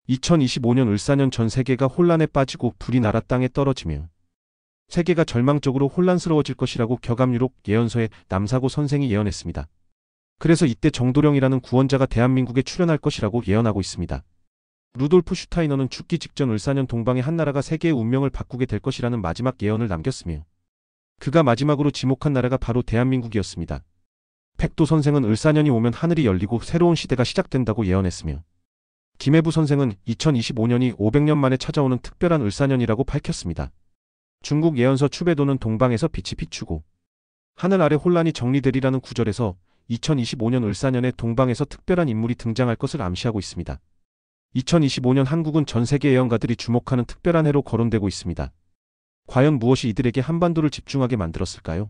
2025년 을사년 전 세계가 혼란에 빠지고 불이 나라 땅에 떨어지며 세계가 절망적으로 혼란스러워질 것이라고 격암유록 예언서에 남사고 선생이 예언했습니다. 그래서 이때 정도령이라는 구원자가 대한민국에 출현할 것이라고 예언하고 있습니다. 루돌프 슈타이너는 죽기 직전 을사년 동방의 한 나라가 세계의 운명을 바꾸게 될 것이라는 마지막 예언을 남겼으며 그가 마지막으로 지목한 나라가 바로 대한민국이었습니다. 백도 선생은 을사년이 오면 하늘이 열리고 새로운 시대가 시작된다고 예언했으며 김해부 선생은 2025년이 500년 만에 찾아오는 특별한 을사년이라고 밝혔습니다. 중국 예언서 추배도는 동방에서 빛이 비추고 하늘 아래 혼란이 정리되리라는 구절에서 2025년 을사년에 동방에서 특별한 인물이 등장할 것을 암시하고 있습니다. 2025년 한국은 전 세계 예언가들이 주목하는 특별한 해로 거론되고 있습니다. 과연 무엇이 이들에게 한반도를 집중하게 만들었을까요?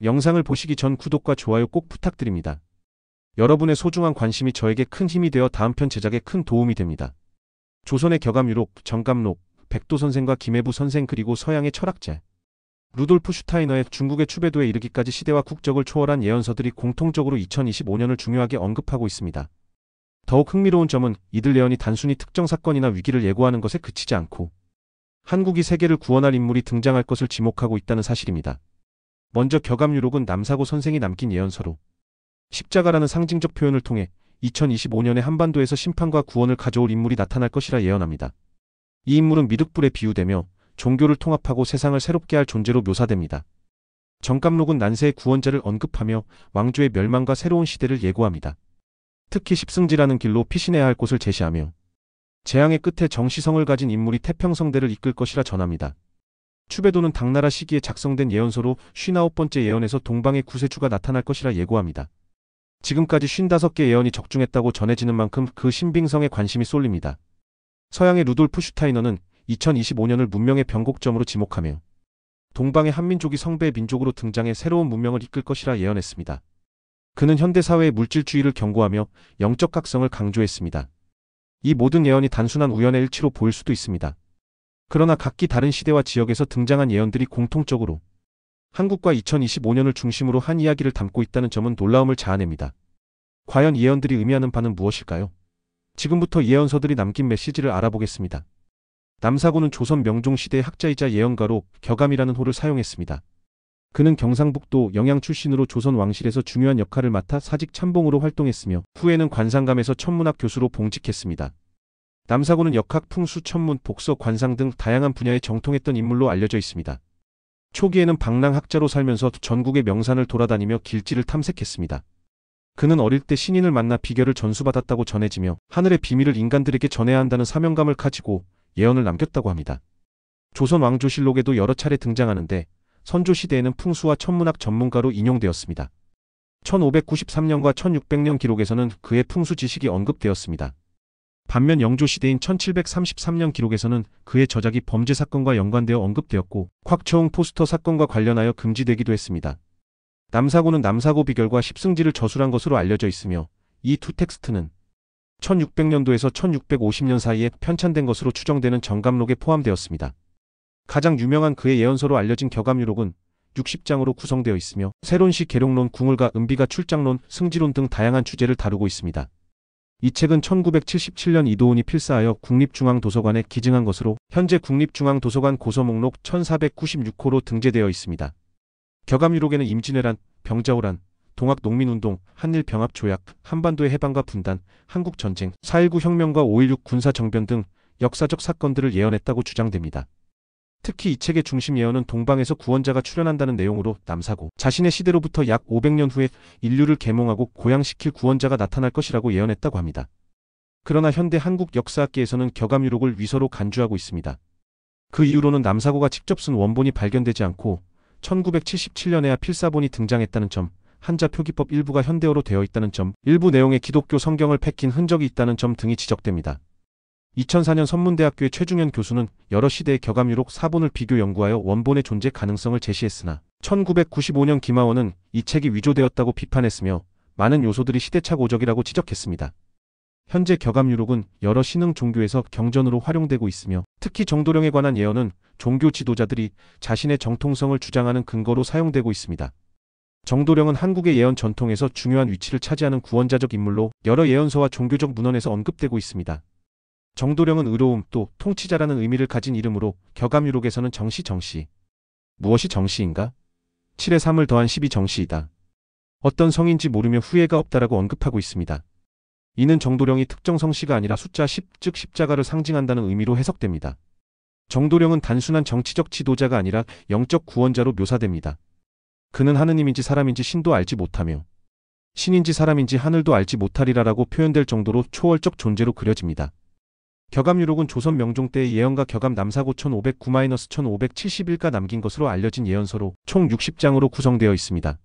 영상을 보시기 전 구독과 좋아요 꼭 부탁드립니다. 여러분의 소중한 관심이 저에게 큰 힘이 되어 다음 편 제작에 큰 도움이 됩니다. 조선의 격암유록, 정감록, 백도 선생과 김해부 선생 그리고 서양의 철학자 루돌프 슈타이너의 중국의 추배도에 이르기까지 시대와 국적을 초월한 예언서들이 공통적으로 2025년을 중요하게 언급하고 있습니다. 더욱 흥미로운 점은 이들 예언이 단순히 특정 사건이나 위기를 예고하는 것에 그치지 않고 한국이 세계를 구원할 인물이 등장할 것을 지목하고 있다는 사실입니다. 먼저 격암유록은 남사고 선생이 남긴 예언서로 십자가라는 상징적 표현을 통해 2025년에 한반도에서 심판과 구원을 가져올 인물이 나타날 것이라 예언합니다. 이 인물은 미륵불에 비유되며 종교를 통합하고 세상을 새롭게 할 존재로 묘사됩니다. 정감록은 난세의 구원자를 언급하며 왕조의 멸망과 새로운 시대를 예고합니다. 특히 십승지라는 길로 피신해야 할 곳을 제시하며 재앙의 끝에 정시성을 가진 인물이 태평성대를 이끌 것이라 전합니다. 추배도는 당나라 시기에 작성된 예언서로 59번째 예언에서 동방의 구세주가 나타날 것이라 예고합니다. 지금까지 55개 예언이 적중했다고 전해지는 만큼 그 신빙성에 관심이 쏠립니다. 서양의 루돌프 슈타이너는 2025년을 문명의 변곡점으로 지목하며 동방의 한민족이 성배의 민족으로 등장해 새로운 문명을 이끌 것이라 예언했습니다. 그는 현대사회의 물질주의를 경고하며 영적 각성을 강조했습니다. 이 모든 예언이 단순한 우연의 일치로 보일 수도 있습니다. 그러나 각기 다른 시대와 지역에서 등장한 예언들이 공통적으로 한국과 2025년을 중심으로 한 이야기를 담고 있다는 점은 놀라움을 자아냅니다. 과연 이 예언들이 의미하는 바는 무엇일까요? 지금부터 예언서들이 남긴 메시지를 알아보겠습니다. 남사고는 조선 명종시대의 학자이자 예언가로 격암이라는 호를 사용했습니다. 그는 경상북도 영양 출신으로 조선 왕실에서 중요한 역할을 맡아 사직 참봉으로 활동했으며 후에는 관상감에서 천문학 교수로 봉직했습니다. 남사고는 역학, 풍수, 천문, 복서, 관상 등 다양한 분야에 정통했던 인물로 알려져 있습니다. 초기에는 방랑학자로 살면서 전국의 명산을 돌아다니며 길지를 탐색했습니다. 그는 어릴 때 신인을 만나 비결을 전수받았다고 전해지며 하늘의 비밀을 인간들에게 전해야 한다는 사명감을 가지고 예언을 남겼다고 합니다. 조선 왕조실록에도 여러 차례 등장하는데 선조시대에는 풍수와 천문학 전문가로 인용되었습니다. 1593년과 1600년 기록에서는 그의 풍수 지식이 언급되었습니다. 반면 영조시대인 1733년 기록에서는 그의 저작이 범죄 사건과 연관되어 언급되었고 곽초웅 포스터 사건과 관련하여 금지되기도 했습니다. 남사고는 남사고 비결과 십승지를 저술한 것으로 알려져 있으며 이 두 텍스트는 1600년도에서 1650년 사이에 편찬된 것으로 추정되는 정감록에 포함되었습니다. 가장 유명한 그의 예언서로 알려진 격암유록은 60장으로 구성되어 있으며 세론시 계룡론, 궁을가, 은비가, 출장론, 승지론 등 다양한 주제를 다루고 있습니다. 이 책은 1977년 이도훈이 필사하여 국립중앙도서관에 기증한 것으로 현재 국립중앙도서관 고서목록 1496호로 등재되어 있습니다. 격암유록에는 임진왜란, 병자호란, 동학농민운동, 한일병합조약, 한반도의 해방과 분단, 한국전쟁, 4.19 혁명과 5.16 군사정변 등 역사적 사건들을 예언했다고 주장됩니다. 특히 이 책의 중심 예언은 동방에서 구원자가 출현한다는 내용으로 남사고 자신의 시대로부터 약 500년 후에 인류를 계몽하고 고양시킬 구원자가 나타날 것이라고 예언했다고 합니다. 그러나 현대 한국 역사학계에서는 격암유록을 위서로 간주하고 있습니다. 그 이후로는 남사고가 직접 쓴 원본이 발견되지 않고 1977년에야 필사본이 등장했다는 점, 한자 표기법 일부가 현대어로 되어 있다는 점, 일부 내용의 기독교 성경을 폐킨 흔적이 있다는 점 등이 지적됩니다. 2004년 선문대학교의 최중현 교수는 여러 시대의 격암유록 사본을 비교 연구하여 원본의 존재 가능성을 제시했으나 1995년 김하원은 이 책이 위조되었다고 비판했으며 많은 요소들이 시대착 오적이라고 지적했습니다. 현재 격암유록은 여러 신흥 종교에서 경전으로 활용되고 있으며 특히 정도령에 관한 예언은 종교 지도자들이 자신의 정통성을 주장하는 근거로 사용되고 있습니다. 정도령은 한국의 예언 전통에서 중요한 위치를 차지하는 구원자적 인물로 여러 예언서와 종교적 문헌에서 언급되고 있습니다. 정도령은 의로움 또 통치자라는 의미를 가진 이름으로 격암유록에서는 정시. 무엇이 정시인가? 7에 3을 더한 10이 정시이다. 어떤 성인지 모르며 후회가 없다라고 언급하고 있습니다. 이는 정도령이 특정 성씨가 아니라 숫자 10, 즉 십자가를 상징한다는 의미로 해석됩니다. 정도령은 단순한 정치적 지도자가 아니라 영적 구원자로 묘사됩니다. 그는 하느님인지 사람인지 신도 알지 못하며 신인지 사람인지 하늘도 알지 못하리라라고 표현될 정도로 초월적 존재로 그려집니다. 격암유록은 조선 명종 때의 예언가 격암 남사고 1509-1571가 남긴 것으로 알려진 예언서로 총 60장으로 구성되어 있습니다.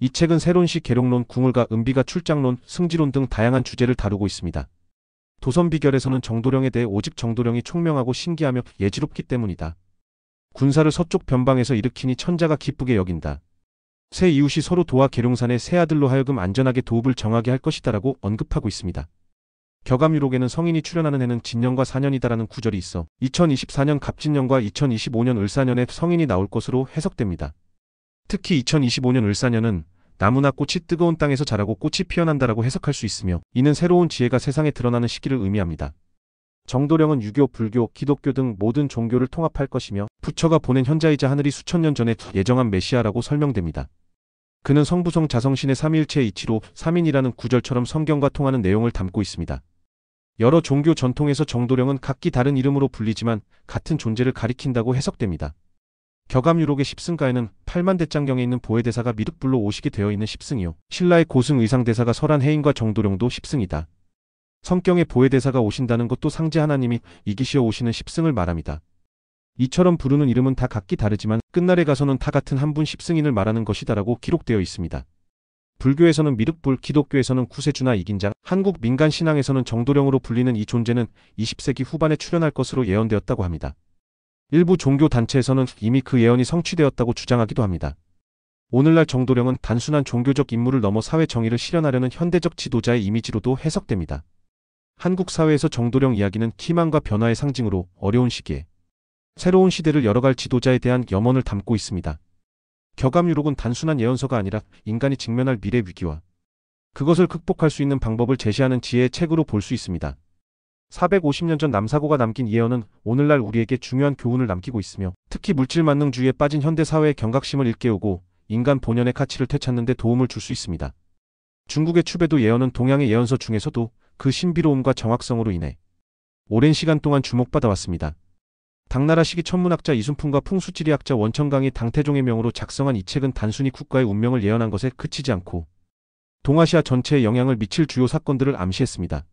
이 책은 세론시 계룡론, 궁을가, 은비가, 출장론, 승지론 등 다양한 주제를 다루고 있습니다. 도선비결에서는 정도령에 대해 오직 정도령이 총명하고 신기하며 예지롭기 때문이다. 군사를 서쪽 변방에서 일으키니 천자가 기쁘게 여긴다. 새 이웃이 서로 도와 계룡산의 새 아들로 하여금 안전하게 도읍을 정하게 할 것이다라고 언급하고 있습니다. 격암유록에는 성인이 출현하는 해는 진년과 사년이다라는 구절이 있어 2024년 갑진년과 2025년 을사년에 성인이 나올 것으로 해석됩니다. 특히 2025년 을사년은 나무나 꽃이 뜨거운 땅에서 자라고 꽃이 피어난다라고 해석할 수 있으며 이는 새로운 지혜가 세상에 드러나는 시기를 의미합니다. 정도령은 유교, 불교, 기독교 등 모든 종교를 통합할 것이며 부처가 보낸 현자이자 하늘이 수천 년 전에 예정한 메시아라고 설명됩니다. 그는 성부성 자성신의 삼위일체의 이치로 3인이라는 구절처럼 성경과 통하는 내용을 담고 있습니다. 여러 종교 전통에서 정도령은 각기 다른 이름으로 불리지만 같은 존재를 가리킨다고 해석됩니다. 격암유록의 십승가에는 8만 대장경에 있는 보혜대사가 미륵불로 오시게 되어 있는 십승이요. 신라의 고승 의상대사가 설한 해인과 정도령도 십승이다. 성경에 보혜대사가 오신다는 것도 상제 하나님이 이기시어 오시는 십승을 말합니다. 이처럼 부르는 이름은 다 각기 다르지만 끝날에 가서는 다 같은 한 분 십승인을 말하는 것이다라고 기록되어 있습니다. 불교에서는 미륵불, 기독교에서는 구세주나 이긴자, 한국 민간 신앙에서는 정도령으로 불리는 이 존재는 20세기 후반에 출현할 것으로 예언되었다고 합니다. 일부 종교 단체에서는 이미 그 예언이 성취되었다고 주장하기도 합니다. 오늘날 정도령은 단순한 종교적 인물을 넘어 사회 정의를 실현하려는 현대적 지도자의 이미지로도 해석됩니다. 한국 사회에서 정도령 이야기는 희망과 변화의 상징으로 어려운 시기에 새로운 시대를 열어갈 지도자에 대한 염원을 담고 있습니다. 격암유록은 단순한 예언서가 아니라 인간이 직면할 미래 위기와 그것을 극복할 수 있는 방법을 제시하는 지혜의 책으로 볼 수 있습니다. 450년 전 남사고가 남긴 예언은 오늘날 우리에게 중요한 교훈을 남기고 있으며 특히 물질 만능주의에 빠진 현대 사회의 경각심을 일깨우고 인간 본연의 가치를 되찾는 데 도움을 줄 수 있습니다. 중국의 추배도 예언은 동양의 예언서 중에서도 그 신비로움과 정확성으로 인해 오랜 시간 동안 주목받아 왔습니다. 당나라 시기 천문학자 이순풍과 풍수지리학자 원천강이 당태종의 명으로 작성한 이 책은 단순히 국가의 운명을 예언한 것에 그치지 않고 동아시아 전체에 영향을 미칠 주요 사건들을 암시했습니다.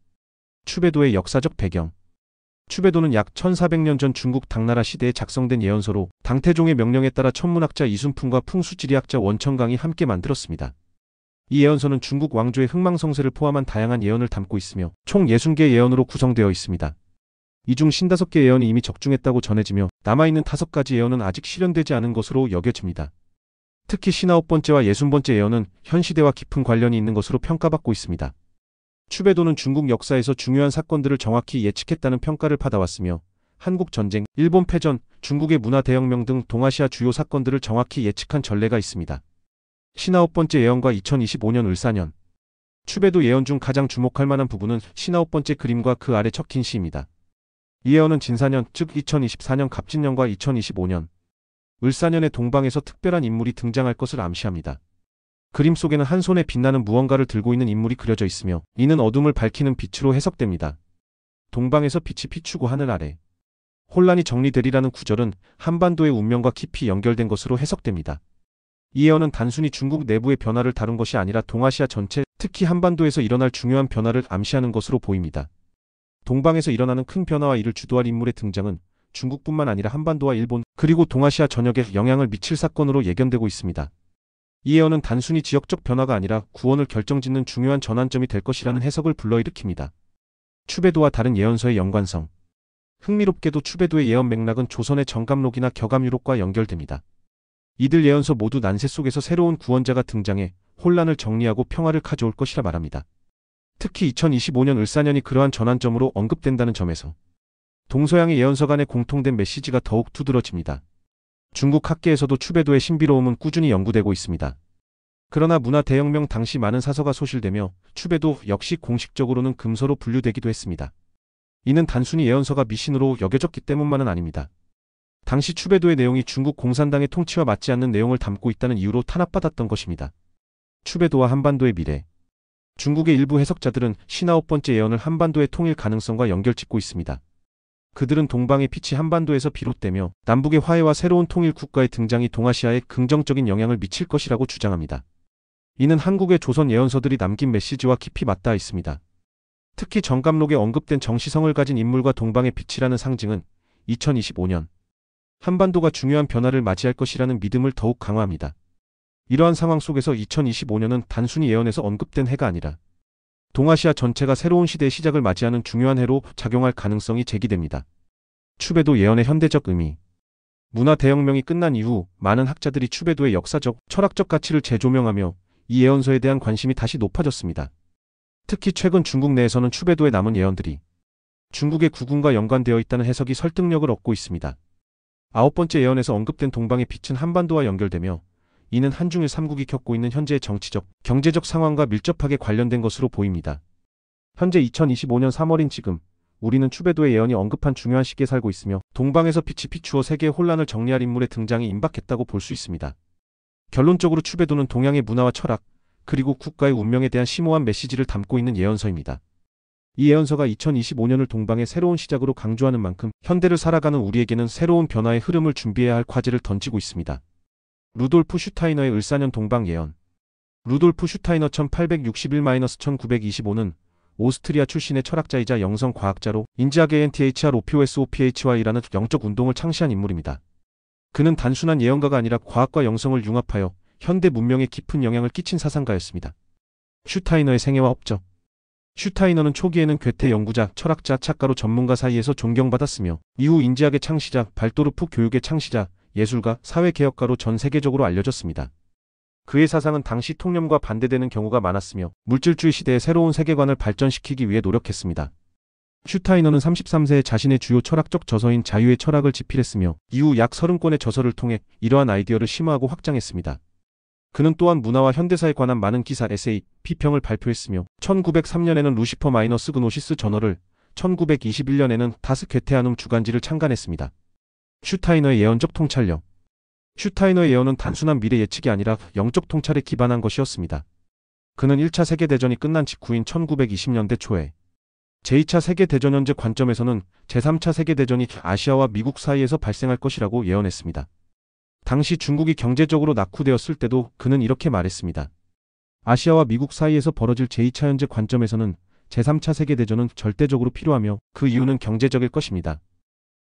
추배도의 역사적 배경. 추배도는 약 1400년 전 중국 당나라 시대에 작성된 예언서로 당태종의 명령에 따라 천문학자 이순풍과 풍수지리학자 원천강이 함께 만들었습니다. 이 예언서는 중국 왕조의 흥망성쇠를 포함한 다양한 예언을 담고 있으며 총 60개의 예언으로 구성되어 있습니다. 이 중 55개 예언이 이미 적중했다고 전해지며 남아있는 5가지 예언은 아직 실현되지 않은 것으로 여겨집니다. 특히 59번째와 60번째 예언은 현 시대와 깊은 관련이 있는 것으로 평가받고 있습니다. 추배도는 중국 역사에서 중요한 사건들을 정확히 예측했다는 평가를 받아왔으며 한국 전쟁, 일본 패전, 중국의 문화 대혁명 등 동아시아 주요 사건들을 정확히 예측한 전례가 있습니다. 59번째 예언과 2025년 을사년. 추배도 예언 중 가장 주목할 만한 부분은 59번째 그림과 그 아래 적힌 시입니다. 이 예언은 진사년, 즉 2024년 갑진년과 2025년 을사년의 동방에서 특별한 인물이 등장할 것을 암시합니다. 그림 속에는 한 손에 빛나는 무언가를 들고 있는 인물이 그려져 있으며 이는 어둠을 밝히는 빛으로 해석됩니다. 동방에서 빛이 비추고 하늘 아래 혼란이 정리되리라는 구절은 한반도의 운명과 깊이 연결된 것으로 해석됩니다. 이 예언은 단순히 중국 내부의 변화를 다룬 것이 아니라 동아시아 전체, 특히 한반도에서 일어날 중요한 변화를 암시하는 것으로 보입니다. 동방에서 일어나는 큰 변화와 이를 주도할 인물의 등장은 중국뿐만 아니라 한반도와 일본, 그리고 동아시아 전역에 영향을 미칠 사건으로 예견되고 있습니다. 이 예언은 단순히 지역적 변화가 아니라 구원을 결정짓는 중요한 전환점이 될 것이라는 해석을 불러일으킵니다. 추배도와 다른 예언서의 연관성. 흥미롭게도 추배도의 예언 맥락은 조선의 정감록이나 격암유록과 연결됩니다. 이들 예언서 모두 난세 속에서 새로운 구원자가 등장해 혼란을 정리하고 평화를 가져올 것이라 말합니다. 특히 2025년 을사년이 그러한 전환점으로 언급된다는 점에서 동서양의 예언서 간의 공통된 메시지가 더욱 두드러집니다. 중국 학계에서도 추배도의 신비로움은 꾸준히 연구되고 있습니다. 그러나 문화 대혁명 당시 많은 사서가 소실되며 추배도 역시 공식적으로는 금서로 분류되기도 했습니다. 이는 단순히 예언서가 미신으로 여겨졌기 때문만은 아닙니다. 당시 추배도의 내용이 중국 공산당의 통치와 맞지 않는 내용을 담고 있다는 이유로 탄압받았던 것입니다. 추배도와 한반도의 미래. 중국의 일부 해석자들은 59번째 예언을 한반도의 통일 가능성과 연결짓고 있습니다. 그들은 동방의 빛이 한반도에서 비롯되며 남북의 화해와 새로운 통일 국가의 등장이 동아시아에 긍정적인 영향을 미칠 것이라고 주장합니다. 이는 한국의 조선 예언서들이 남긴 메시지와 깊이 맞닿아 있습니다. 특히 정감록에 언급된 정시성을 가진 인물과 동방의 빛이라는 상징은 2025년 한반도가 중요한 변화를 맞이할 것이라는 믿음을 더욱 강화합니다. 이러한 상황 속에서 2025년은 단순히 예언에서 언급된 해가 아니라 동아시아 전체가 새로운 시대의 시작을 맞이하는 중요한 해로 작용할 가능성이 제기됩니다. 추배도 예언의 현대적 의미. 문화 대혁명이 끝난 이후 많은 학자들이 추배도의 역사적, 철학적 가치를 재조명하며 이 예언서에 대한 관심이 다시 높아졌습니다. 특히 최근 중국 내에서는 추배도에 남은 예언들이 중국의 국운과 연관되어 있다는 해석이 설득력을 얻고 있습니다. 9번째 예언에서 언급된 동방의 빛은 한반도와 연결되며 이는 한중일 3국이 겪고 있는 현재의 정치적, 경제적 상황과 밀접하게 관련된 것으로 보입니다. 현재 2025년 3월인 지금, 우리는 추배도의 예언이 언급한 중요한 시기에 살고 있으며 동방에서 빛이 비추어 세계의 혼란을 정리할 인물의 등장이 임박했다고 볼 수 있습니다. 결론적으로 추배도는 동양의 문화와 철학, 그리고 국가의 운명에 대한 심오한 메시지를 담고 있는 예언서입니다. 이 예언서가 2025년을 동방의 새로운 시작으로 강조하는 만큼 현대를 살아가는 우리에게는 새로운 변화의 흐름을 준비해야 할 과제를 던지고 있습니다. 루돌프 슈타이너의 을사년 동방 예언. 루돌프 슈타이너 1861-1925는 오스트리아 출신의 철학자이자 영성과학자로 인지학의 NTHROPOSOPHY라는 영적 운동을 창시한 인물입니다. 그는 단순한 예언가가 아니라 과학과 영성을 융합하여 현대 문명에 깊은 영향을 끼친 사상가였습니다. 슈타이너의 생애와 업적. 슈타이너는 초기에는 괴테 연구자, 철학자, 작가로 전문가 사이에서 존경받았으며 이후 인지학의 창시자, 발도르프 교육의 창시자, 예술가, 사회개혁가로 전 세계적으로 알려졌습니다. 그의 사상은 당시 통념과 반대되는 경우가 많았으며 물질주의 시대의 새로운 세계관을 발전시키기 위해 노력했습니다. 슈타이너는 33세에 자신의 주요 철학적 저서인 자유의 철학을 집필했으며 이후 약 30권의 저서를 통해 이러한 아이디어를 심화하고 확장했습니다. 그는 또한 문화와 현대사에 관한 많은 기사, 에세이, 비평을 발표했으며 1903년에는 루시퍼 마이너스 그노시스 저널을, 1921년에는 다스 괴테아눔 주간지를 창간했습니다. 슈타이너의 예언적 통찰력. 슈타이너의 예언은 단순한 미래 예측이 아니라 영적 통찰에 기반한 것이었습니다. 그는 1차 세계대전이 끝난 직후인 1920년대 초에 제2차 세계대전 현재 관점에서는 제3차 세계대전이 아시아와 미국 사이에서 발생할 것이라고 예언했습니다. 당시 중국이 경제적으로 낙후되었을 때도 그는 이렇게 말했습니다. 아시아와 미국 사이에서 벌어질 제2차 현재 관점에서는 제3차 세계대전은 절대적으로 필요하며 그 이유는 경제적일 것입니다.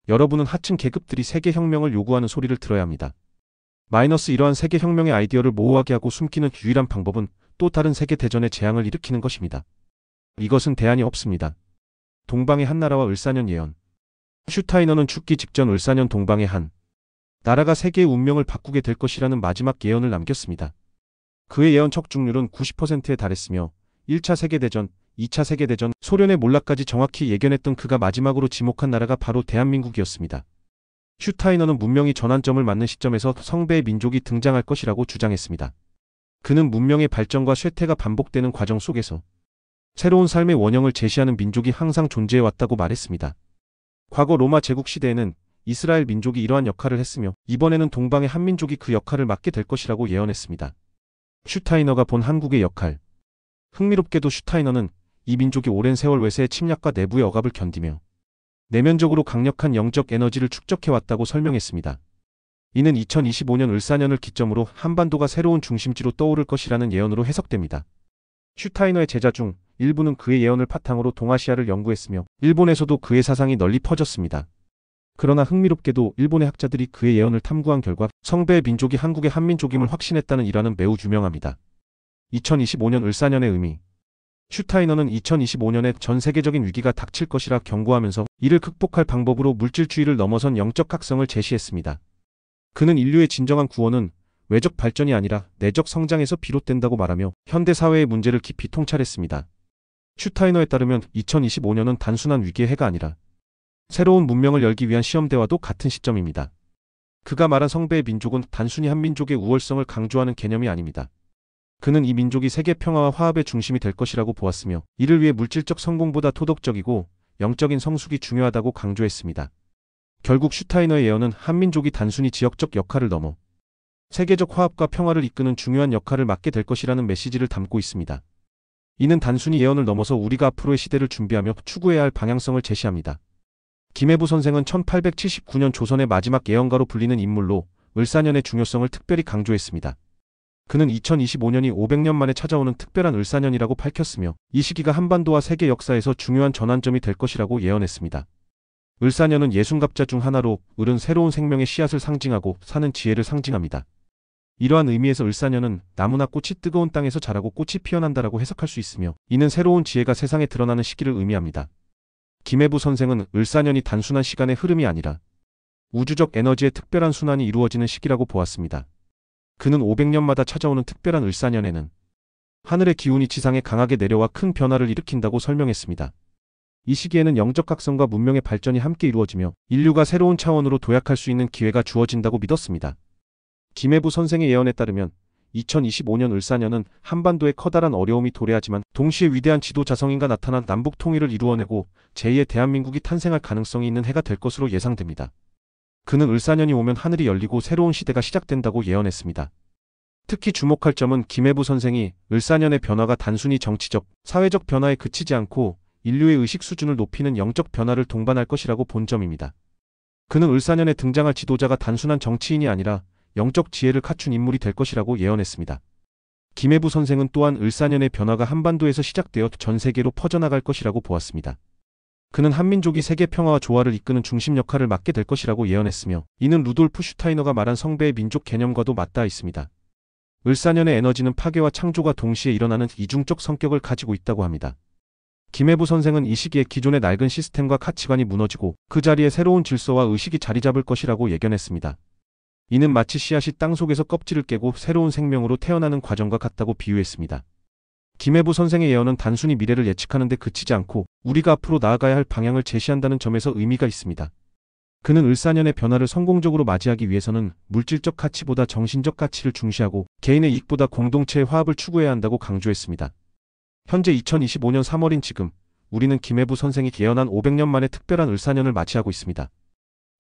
여러분은 하층 계급들이 세계혁명을 요구하는 소리를 들어야 합니다. 이러한 세계혁명의 아이디어를 모호하게 하고 숨기는 유일한 방법은 또 다른 세계대전의 재앙을 일으키는 것입니다. 이것은 대안이 없습니다. 동방의 한 나라와 을사년 예언. 슈타이너는 죽기 직전 을사년 동방의 한 나라가 세계의 운명을 바꾸게 될 것이라는 마지막 예언을 남겼습니다. 그의 예언 적중률은 90%에 달했으며 1차 세계대전, 2차 세계대전, 소련의 몰락까지 정확히 예견했던 그가 마지막으로 지목한 나라가 바로 대한민국이었습니다. 슈타이너는 문명이 전환점을 맞는 시점에서 성배의 민족이 등장할 것이라고 주장했습니다. 그는 문명의 발전과 쇠퇴가 반복되는 과정 속에서 새로운 삶의 원형을 제시하는 민족이 항상 존재해왔다고 말했습니다. 과거 로마 제국 시대에는 이스라엘 민족이 이러한 역할을 했으며 이번에는 동방의 한민족이 그 역할을 맡게 될 것이라고 예언했습니다. 슈타이너가 본 한국의 역할. 흥미롭게도 슈타이너는 이 민족이 오랜 세월 외세의 침략과 내부의 억압을 견디며 내면적으로 강력한 영적 에너지를 축적해왔다고 설명했습니다. 이는 2025년 을사년을 기점으로 한반도가 새로운 중심지로 떠오를 것이라는 예언으로 해석됩니다. 슈타이너의 제자 중 일부는 그의 예언을 바탕으로 동아시아를 연구했으며 일본에서도 그의 사상이 널리 퍼졌습니다. 그러나 흥미롭게도 일본의 학자들이 그의 예언을 탐구한 결과 성배의 민족이 한국의 한민족임을 확신했다는 일화는 매우 유명합니다. 2025년 을사년의 의미. 슈타이너는 2025년에 전 세계적인 위기가 닥칠 것이라 경고하면서 이를 극복할 방법으로 물질주의를 넘어선 영적 각성을 제시했습니다. 그는 인류의 진정한 구원은 외적 발전이 아니라 내적 성장에서 비롯된다고 말하며 현대 사회의 문제를 깊이 통찰했습니다. 슈타이너에 따르면 2025년은 단순한 위기의 해가 아니라 새로운 문명을 열기 위한 시험대와도 같은 시점입니다. 그가 말한 성배의 민족은 단순히 한 민족의 우월성을 강조하는 개념이 아닙니다. 그는 이 민족이 세계 평화와 화합의 중심이 될 것이라고 보았으며 이를 위해 물질적 성공보다 도덕적이고 영적인 성숙이 중요하다고 강조했습니다. 결국 슈타이너의 예언은 한민족이 단순히 지역적 역할을 넘어 세계적 화합과 평화를 이끄는 중요한 역할을 맡게 될 것이라는 메시지를 담고 있습니다. 이는 단순히 예언을 넘어서 우리가 앞으로의 시대를 준비하며 추구해야 할 방향성을 제시합니다. 김해부 선생은 1879년 조선의 마지막 예언가로 불리는 인물로 을사년의 중요성을 특별히 강조했습니다. 그는 2025년이 500년 만에 찾아오는 특별한 을사년이라고 밝혔으며 이 시기가 한반도와 세계 역사에서 중요한 전환점이 될 것이라고 예언했습니다. 을사년은 예순갑자 중 하나로 을은 새로운 생명의 씨앗을 상징하고 사는 지혜를 상징합니다. 이러한 의미에서 을사년은 나무나 꽃이 뜨거운 땅에서 자라고 꽃이 피어난다라고 해석할 수 있으며 이는 새로운 지혜가 세상에 드러나는 시기를 의미합니다. 김해부 선생은 을사년이 단순한 시간의 흐름이 아니라 우주적 에너지의 특별한 순환이 이루어지는 시기라고 보았습니다. 그는 500년마다 찾아오는 특별한 을사년에는 하늘의 기운이 지상에 강하게 내려와 큰 변화를 일으킨다고 설명했습니다. 이 시기에는 영적 각성과 문명의 발전이 함께 이루어지며 인류가 새로운 차원으로 도약할 수 있는 기회가 주어진다고 믿었습니다. 김해부 선생의 예언에 따르면 2025년 을사년은 한반도에 커다란 어려움이 도래하지만 동시에 위대한 지도자성인가 나타난 남북 통일을 이루어내고 제2의 대한민국이 탄생할 가능성이 있는 해가 될 것으로 예상됩니다. 그는 을사년이 오면 하늘이 열리고 새로운 시대가 시작된다고 예언했습니다. 특히 주목할 점은 김해부 선생이 을사년의 변화가 단순히 정치적, 사회적 변화에 그치지 않고 인류의 의식 수준을 높이는 영적 변화를 동반할 것이라고 본 점입니다. 그는 을사년에 등장할 지도자가 단순한 정치인이 아니라 영적 지혜를 갖춘 인물이 될 것이라고 예언했습니다. 김해부 선생은 또한 을사년의 변화가 한반도에서 시작되어 전 세계로 퍼져나갈 것이라고 보았습니다. 그는 한민족이 세계 평화와 조화를 이끄는 중심 역할을 맡게 될 것이라고 예언했으며 이는 루돌프 슈타이너가 말한 성배의 민족 개념과도 맞닿아 있습니다. 을사년의 에너지는 파괴와 창조가 동시에 일어나는 이중적 성격을 가지고 있다고 합니다. 김해부 선생은 이 시기에 기존의 낡은 시스템과 가치관이 무너지고 그 자리에 새로운 질서와 의식이 자리 잡을 것이라고 예견했습니다. 이는 마치 씨앗이 땅속에서 껍질을 깨고 새로운 생명으로 태어나는 과정과 같다고 비유했습니다. 김해부 선생의 예언은 단순히 미래를 예측하는 데 그치지 않고 우리가 앞으로 나아가야 할 방향을 제시한다는 점에서 의미가 있습니다. 그는 을사년의 변화를 성공적으로 맞이하기 위해서는 물질적 가치보다 정신적 가치를 중시하고 개인의 이익보다 공동체의 화합을 추구해야 한다고 강조했습니다. 현재 2025년 3월인 지금 우리는 김해부 선생이 예언한 500년 만에 특별한 을사년을 맞이하고 있습니다.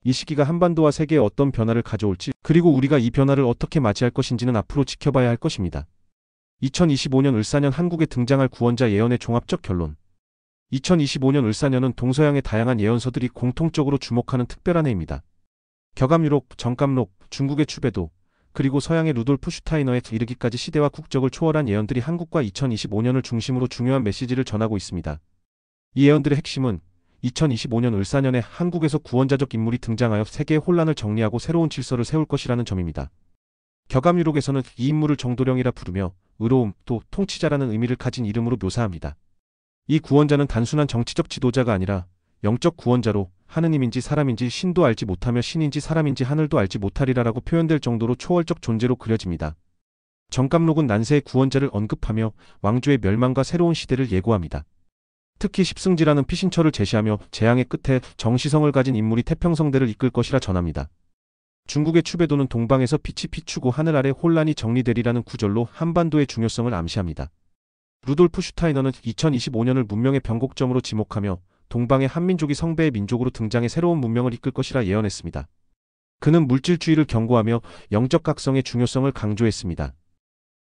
이 시기가 한반도와 세계에 어떤 변화를 가져올지 그리고 우리가 이 변화를 어떻게 맞이할 것인지는 앞으로 지켜봐야 할 것입니다. 2025년 을사년 한국에 등장할 구원자 예언의 종합적 결론. 2025년 을사년은 동서양의 다양한 예언서들이 공통적으로 주목하는 특별한 해입니다. 격암유록, 정감록, 중국의 추배도, 그리고 서양의 루돌프 슈타이너에 이르기까지 시대와 국적을 초월한 예언들이 한국과 2025년을 중심으로 중요한 메시지를 전하고 있습니다. 이 예언들의 핵심은 2025년 을사년에 한국에서 구원자적 인물이 등장하여 세계의 혼란을 정리하고 새로운 질서를 세울 것이라는 점입니다. 격암유록에서는 이 인물을 정도령이라 부르며 의로움, 또 통치자라는 의미를 가진 이름으로 묘사합니다. 이 구원자는 단순한 정치적 지도자가 아니라 영적 구원자로 하느님인지 사람인지 신도 알지 못하며 신인지 사람인지 하늘도 알지 못하리라라고 표현될 정도로 초월적 존재로 그려집니다. 정감록은 난세의 구원자를 언급하며 왕조의 멸망과 새로운 시대를 예고합니다. 특히 십승지라는 피신처를 제시하며 재앙의 끝에 정시성을 가진 인물이 태평성대를 이끌 것이라 전합니다. 중국의 추배도는 동방에서 빛이 비추고 하늘 아래 혼란이 정리되리라는 구절로 한반도의 중요성을 암시합니다. 루돌프 슈타이너는 2025년을 문명의 변곡점으로 지목하며 동방의 한민족이 성배의 민족으로 등장해 새로운 문명을 이끌 것이라 예언했습니다. 그는 물질주의를 경고하며 영적 각성의 중요성을 강조했습니다.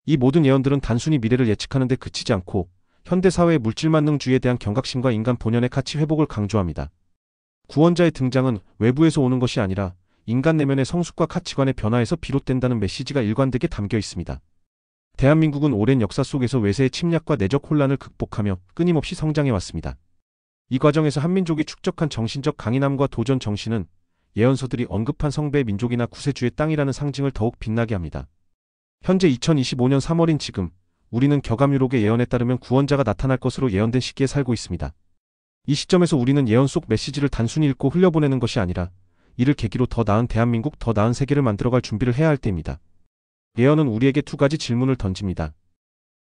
이 모든 예언들은 단순히 미래를 예측하는 데 그치지 않고 현대사회의 물질만능주의에 대한 경각심과 인간 본연의 가치 회복을 강조합니다. 구원자의 등장은 외부에서 오는 것이 아니라 인간 내면의 성숙과 가치관의 변화에서 비롯된다는 메시지가 일관되게 담겨 있습니다. 대한민국은 오랜 역사 속에서 외세의 침략과 내적 혼란을 극복하며 끊임없이 성장해왔습니다. 이 과정에서 한민족이 축적한 정신적 강인함과 도전 정신은 예언서들이 언급한 성배의 민족이나 구세주의 땅이라는 상징을 더욱 빛나게 합니다. 현재 2025년 3월인 지금 우리는 격암유록의 예언에 따르면 구원자가 나타날 것으로 예언된 시기에 살고 있습니다. 이 시점에서 우리는 예언 속 메시지를 단순히 읽고 흘려보내는 것이 아니라 이를 계기로 더 나은 대한민국, 더 나은 세계를 만들어갈 준비를 해야 할 때입니다. 예언은 우리에게 두 가지 질문을 던집니다.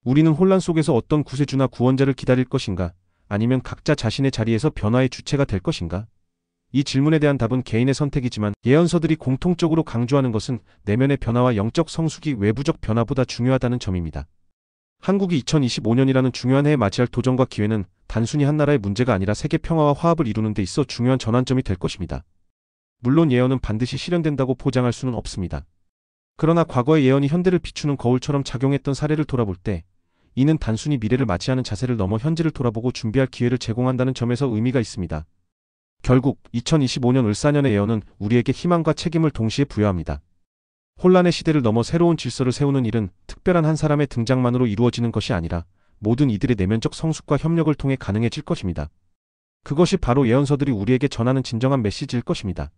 우리는 혼란 속에서 어떤 구세주나 구원자를 기다릴 것인가? 아니면 각자 자신의 자리에서 변화의 주체가 될 것인가? 이 질문에 대한 답은 개인의 선택이지만 예언서들이 공통적으로 강조하는 것은 내면의 변화와 영적 성숙이 외부적 변화보다 중요하다는 점입니다. 한국이 2025년이라는 중요한 해에 맞이할 도전과 기회는 단순히 한 나라의 문제가 아니라 세계 평화와 화합을 이루는 데 있어 중요한 전환점이 될 것입니다. 물론 예언은 반드시 실현된다고 포장할 수는 없습니다. 그러나 과거의 예언이 현대를 비추는 거울처럼 작용했던 사례를 돌아볼 때 이는 단순히 미래를 맞이하는 자세를 넘어 현재를 돌아보고 준비할 기회를 제공한다는 점에서 의미가 있습니다. 결국 2025년 을사년의 예언은 우리에게 희망과 책임을 동시에 부여합니다. 혼란의 시대를 넘어 새로운 질서를 세우는 일은 특별한 한 사람의 등장만으로 이루어지는 것이 아니라 모든 이들의 내면적 성숙과 협력을 통해 가능해질 것입니다. 그것이 바로 예언서들이 우리에게 전하는 진정한 메시지일 것입니다.